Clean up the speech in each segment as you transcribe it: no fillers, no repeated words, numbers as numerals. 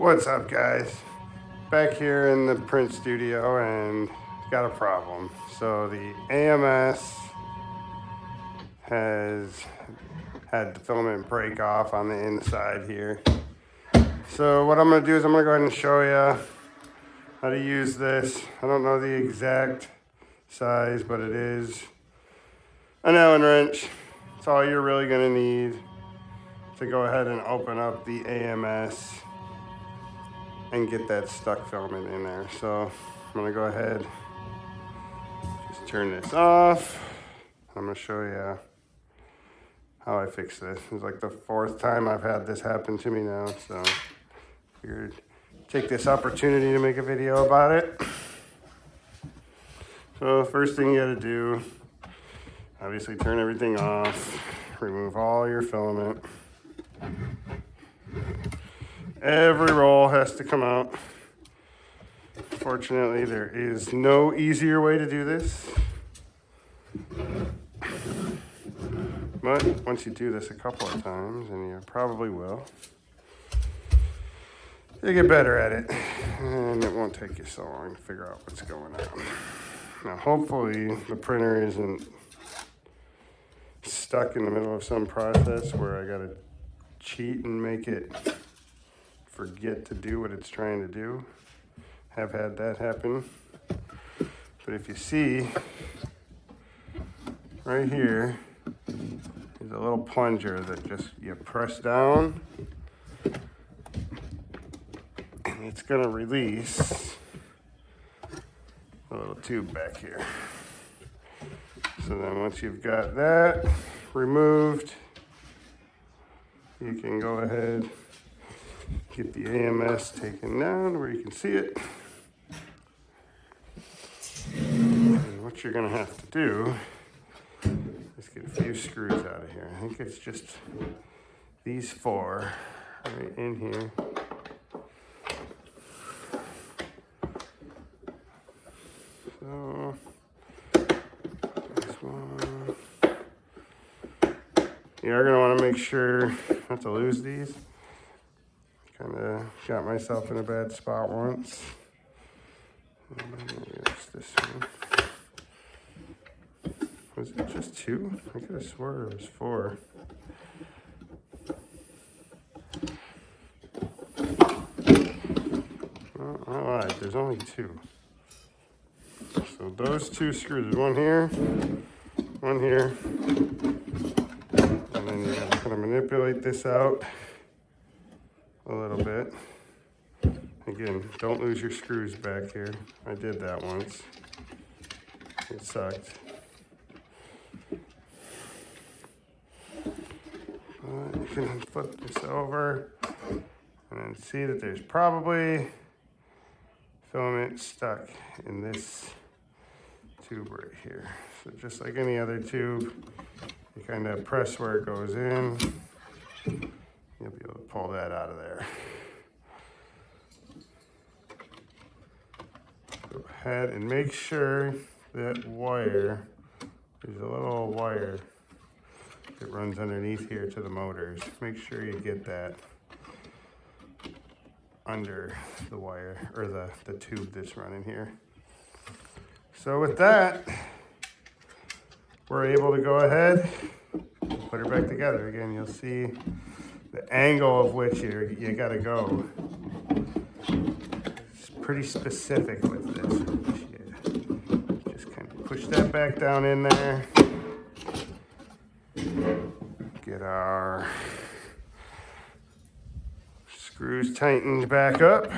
What's up, guys? Back here in the print studio and got a problem. So the AMS has had the filament break off on the inside here. So what I'm going to do is I'm going to go ahead and show you how to use this. I don't know the exact size, but it is an Allen wrench. It's all you're really going to need to go ahead and open up the AMS and get that stuck filament in there. So I'm gonna go ahead, just turn this off. I'm gonna show you how I fix this. It's like the 4th time I've had this happen to me now, so figured take this opportunity to make a video about it. So first thing you gotta do, obviously turn everything off, remove all your filament. Every roll has to come out. Fortunately, there is no easier way to do this. But once you do this a couple of times, and you probably will, you get better at it, and it won't take you so long to figure out what's going on. Now, hopefully, the printer isn't stuck in the middle of some process where I gotta cheat and make it forget to do what it's trying to do. Have had that happen. But if you see, right here is a little plunger that just you press down and it's gonna release a little tube back here. So then once you've got that removed, you can go ahead, get the AMS taken down where you can see it. And what you're gonna have to do is get a few screws out of here. I think it's just these 4 right in here. So this one. You are gonna wanna make sure not to lose these. Kind of got myself in a bad spot once. There's this one. Was it just 2? I could have swore it was 4. Well, I lied. There's only 2. So those 2 screws, one here, one here, and then you gotta kind of manipulate this out a little bit. Again, don't lose your screws back here. I did that once. It sucked. You can flip this over and then see that there's probably filament stuck in this tube right here. So just like any other tube, you kind of press where it goes in. You'll be able to pull that out of there. Go ahead and make sure that wire, there's a little wire that runs underneath here to the motors. Make sure you get that under the wire, or the tube that's running here. So with that, we're able to go ahead and put her back together. Again, you'll see the angle of which you gotta go. It's pretty specific with this. Yeah. Just kind of push that back down in there. Get our screws tightened back up.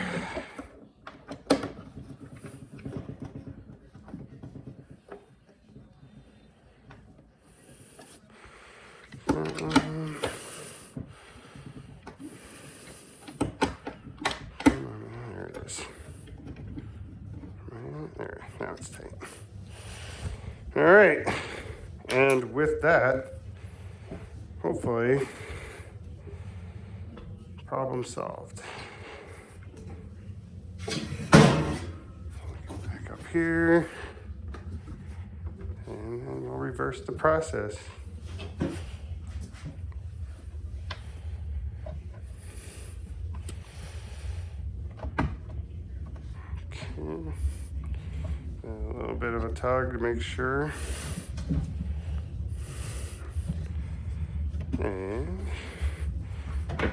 There it is. Right there. Now it's tight. All right. And with that, hopefully, problem solved. Back up here, and then we'll reverse the process. A little bit of a tug to make sure. And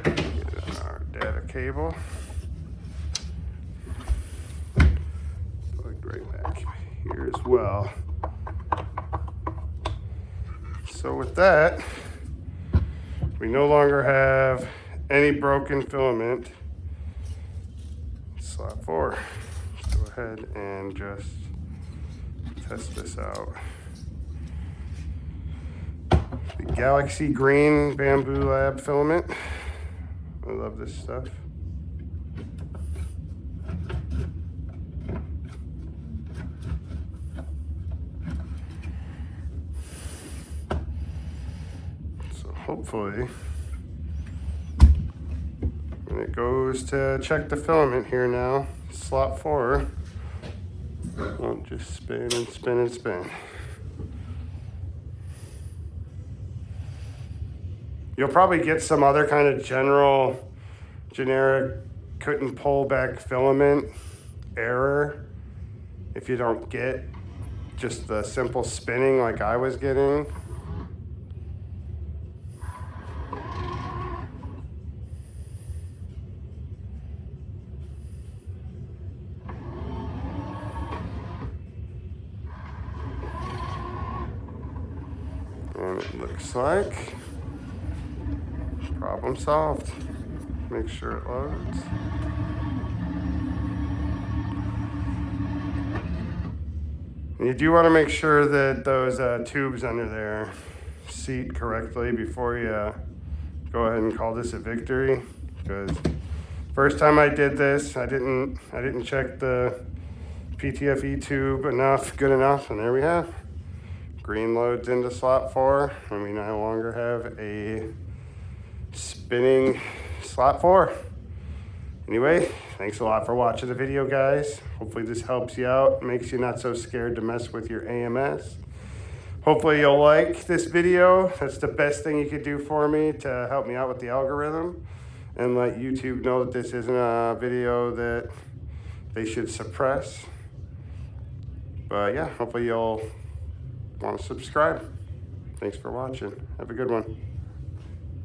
get our data cable plugged right back here as well. So with that, we no longer have any broken filament. Slot 4. Let's go ahead and just test this out. The Galaxy Green Bambu Lab filament. I love this stuff. So hopefully, when it goes to check the filament here now, slot 4 won't just spin and spin and spin. You'll probably get some other kind of generic couldn't pull back filament error if you don't get just the simple spinning like I was getting. And it looks like problem solved. Make sure it loads. And you do want to make sure that those tubes under there seat correctly before you go ahead and call this a victory. Because first time I did this, I didn't check the PTFE tube good enough, and there we have. Green loads into slot 4, and we no longer have a spinning slot 4. Anyway, thanks a lot for watching the video, guys. Hopefully this helps you out, makes you not so scared to mess with your AMS. Hopefully you'll like this video. That's the best thing you could do for me to help me out with the algorithm and let YouTube know that this isn't a video that they should suppress. But yeah, hopefully you'll want to subscribe. Thanks for watching. Have a good one.